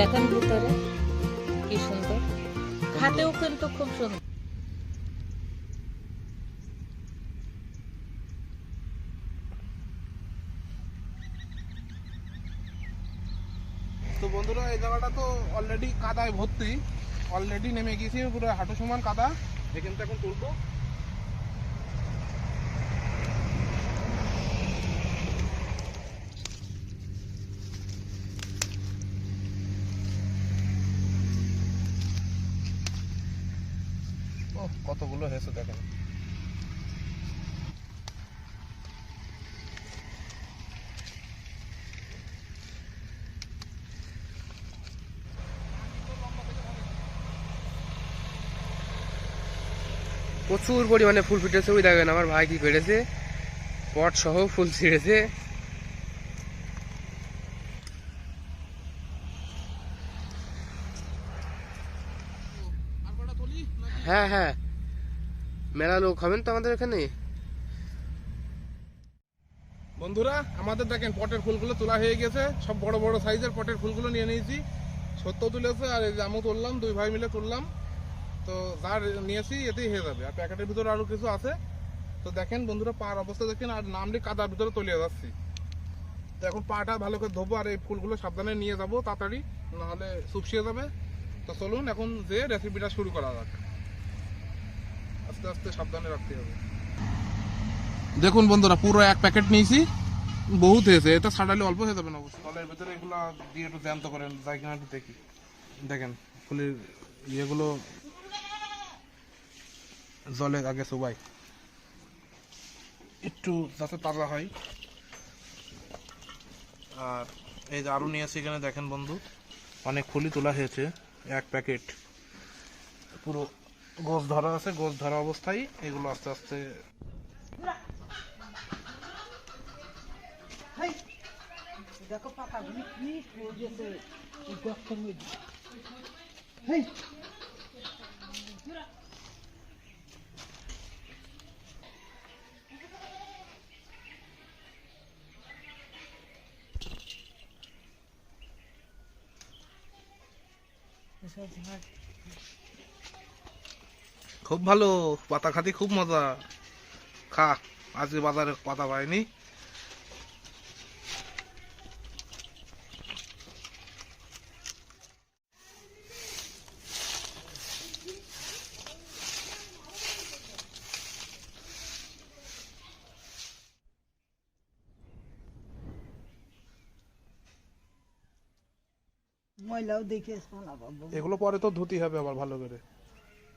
দেখেন ভিতরে কি সুন্দর, খাতেও কিন্তু খুব সুন্দর। তো বন্ধুরা এই জায়গাটা তো অলরেডি কাদায় ভর্তি, অলরেডি নেমে গেছি পুরো হাঁটু সমান কাদা। এখান থেকে এখন তুলবো। ও কতগুলো হয়েছে দেখেন। প্রচুর পরিমাণে ফুল ফুটেছে। ওই দেখেন আমার ভাই কি করেছে, পট সহ ফুল ছিঁড়েছে। হ্যাঁ হ্যাঁ, মেলা লোক হবেন তো আমাদের এখানে। বন্ধুরা আমাদের দেখেন পটের ফুলগুলো তোলা হয়ে গেছে, সব বড় বড় সাইজের পটের ফুলগুলো নিয়ে নিয়েছি। সত্য তুলেছে আর এই যে আমও তুললাম, দুই ভাই মিলে তুললাম। তো যার নিয়েছি এতেই হয়ে যাবে। আর প্যাকেটের ভিতরে আরো কিছু আছে। তো দেখেন বন্ধুরা পার অবস্থা দেখেন, আর নামলে কাদার ভিতরে তলিয়ে যাচ্ছি। তো এখন পাটা ভালো করে ধোবো আর এই ফুলগুলো সাবধানে নিয়ে যাবো তাড়াতাড়ি, নাহলে শুকিয়ে যাবে। তো চলুন এখন যে রেসিপিটা শুরু করা যাক। আস্তে আস্তে সাবধানে রাখতে হবে। দেখুন বন্ধুরা পুরো এক প্যাকেট নিয়েছি, বহুত হয়েছে। এটা ছাড়ালে অল্প হয়ে যাবে না অবশ্যই। তলের ভিতরে এগুলো দিয়ে একটু জ্যান্ত করেন, জায়গা একটু দেখি। দেখেন ফুলের ইয়েগুলো জলে আগে সবাই একটু যাতে তাজা হয়। আর এই যে আরও নিয়েছি এখানে দেখেন বন্ধু, অনেক ফুলই তোলা হয়েছে। এক প্যাকেট পুরো গোছ ধরা আছে, গোছ ধরা অবস্থায় এগুলো আস্তে আস্তে দেখো পাতাগুলি কি পড়েছে এই গর্তের মধ্যে। খুব ভালো, পাতা খাতে খুব মজা। খা, আজকে বাজারে পাতা পাইনি। ময়লাও দেখে শোনাবো। এগুলো পরে তো ধুতে হবে আবার ভালো করে,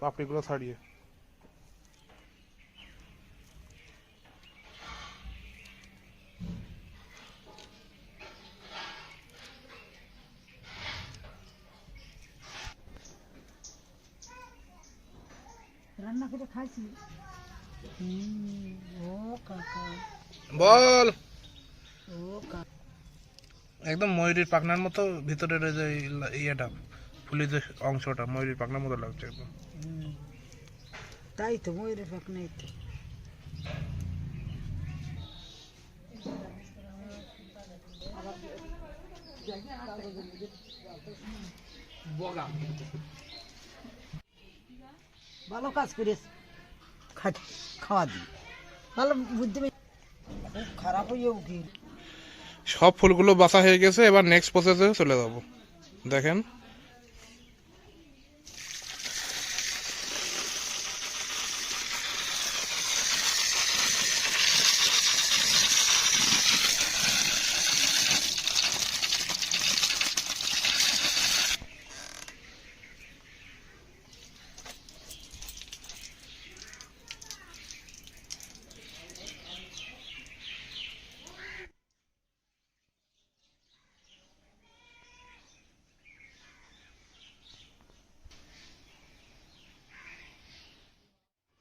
পাপড়িগুলো ছাড়িয়ে। রান্না করে খাইছি। ও কাকা বল। ও কাকা একদম ময়ূরীর পাখনার মতো ভিতরের ওই যে ইয়েটা, ফুলের যে অংশটা ময়ূরীর পাখনার মতো লাগছে একদম। তাই তো ময়ূরের পাক নেই তো। ভালো কাজ করিস, খাওয়া দিই ভালো বুদ্ধি। খুব খারাপ হয়ে উঠি। সব ফুলগুলো বাছা হয়ে গেছে, এবার নেক্সট প্রসেসে চলে যাব। দেখেন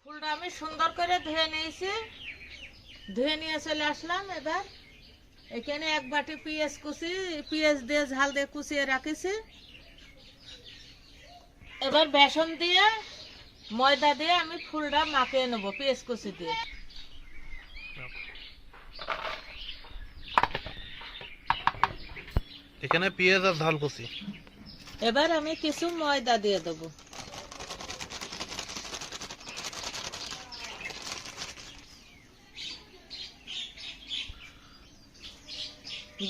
ফুলটা আমি সুন্দর করে ধুয়ে নিয়েছি, ধুয়ে নিয়ে চলে আসলাম। এবার এখানে এক বাটি পেঁয়াজ কুচি, পেঁয়াজ দিয়ে ঝাল দিয়ে কুচিয়ে রাখিছি। এবার বেসন দিয়ে ময়দা দিয়ে আমি ফুলটা মাখিয়ে নেবো পেঁয়াজ কুচি দিয়ে। এখানে পেঁয়াজ আর ঝাল কুচি এবার আমি কিছু ময়দা দিয়ে দেবো।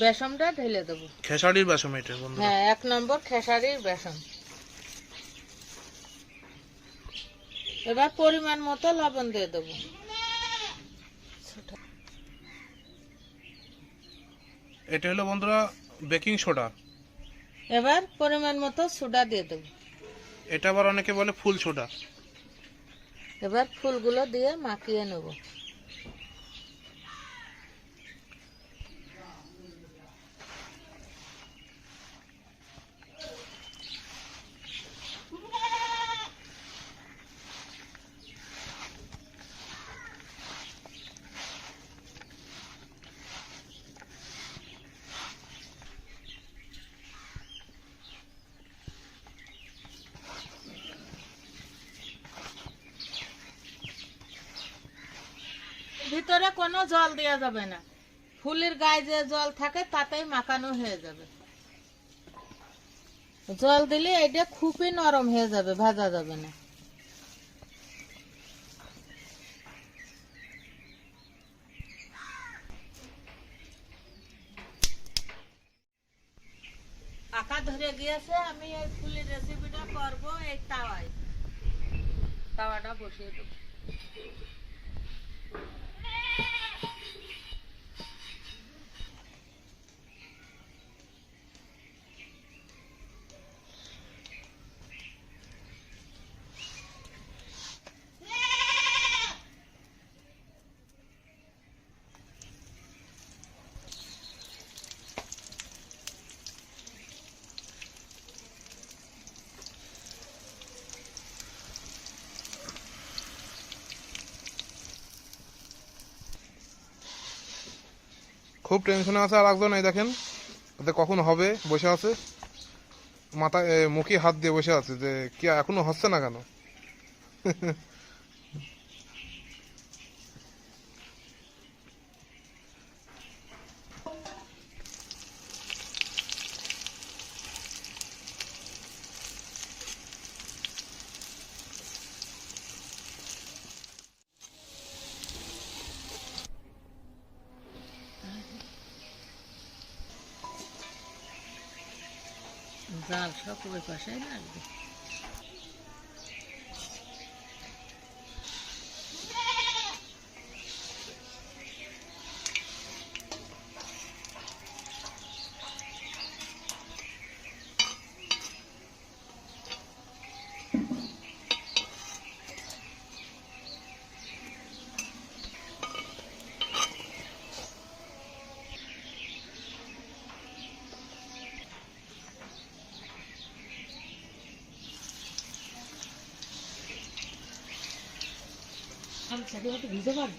বেসনটা ঢেলে দেবো। খেসারির বেসন এটা বন্ধুরা। হ্যাঁ, 1 নম্বর খেসারির বেসন। এবার পরিমাণ মতো লবণ দিয়ে দেবো। এটা হলো বন্ধুরা বেকিং সোডা। এবার পরিমাণ মতো সোডা দিয়ে দেবো। এটা আবার অনেকে বলে ফুল সোডা। এবার ফুলগুলো দিয়ে মাখিয়ে নেব। ভিতরে কোনো জল দেওয়া যাবে না, ফুলের গায়ে যে জল থাকে তাতেই মাখানো হয়ে যাবে। জল দিলে এটা খুবই নরম হয়ে যাবে, ভাজা যাবে না। আঁকা ধরে গিয়েছে, আমি এই ফুলের রেসিপিটা করবো এই তাওয়ায়। তাওয়াটা বসিয়ে দেবো। খুব টেনশনে আছে আর একজন, এই দেখেন ওদের কখন হবে বসে আছে, মাথায় মুখে হাত দিয়ে বসে আছে যে কি এখনো হচ্ছে না কেন। জাল সব ওই পাশে লাগবে। আমি সাথে সাথে ভিজে পারবো।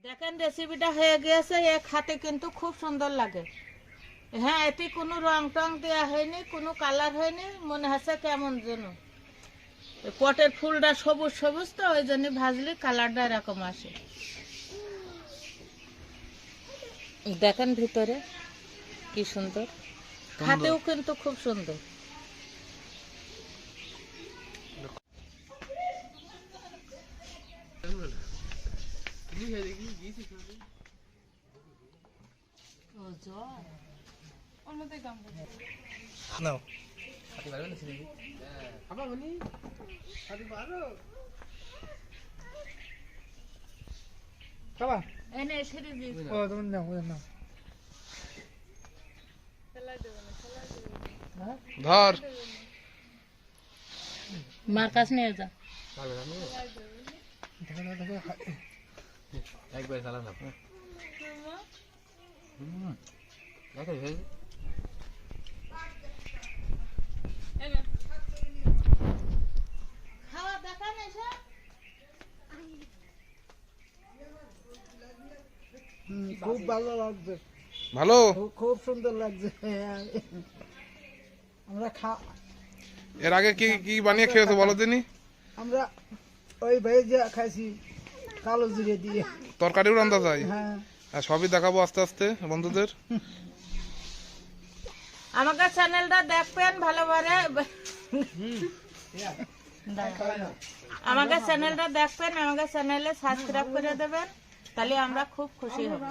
দেখেন রেসিপিটা হয়ে গিয়েছে, এক হাতে কিন্তু খুব সুন্দর লাগে। হ্যাঁ, এতে কোনো রং টং দেওয়া হয়নি, কোনো কালার হয়নি, মনে হচ্ছে কেমন যেন। পটের ফুলটা সবুজ সবুজ তো ওই জন্য ভাজলে কালারটা এরকম আসে। দেখেন ভিতরে কি সুন্দর, খাতেও কিন্তু খুব সুন্দর। নাও এনে সেরে দিই। ধর মার কাছ নিয়ে যা। একবার চালা না খুব ভালো লাগছে, ভালো? খুব সুন্দর লাগছে। আমরা এর আগে কি কি বানিয়ে খেয়েছো বলো দিনি? আমরা ওই ভেজে খাইছি কালো জিরে দিয়ে। তরকারিও রান্না যায়? হ্যাঁ, আর সবই দেখাবো আস্তে আস্তে বন্ধুদের। আমাকে চ্যানেলটা দেখবেন ভালোভাবে, আমাকে চ্যানেলটা দেখবেন, আমাকে চ্যানেলে সাবস্ক্রাইব করে দেবেন, তাহলে আমরা খুব খুশি হব।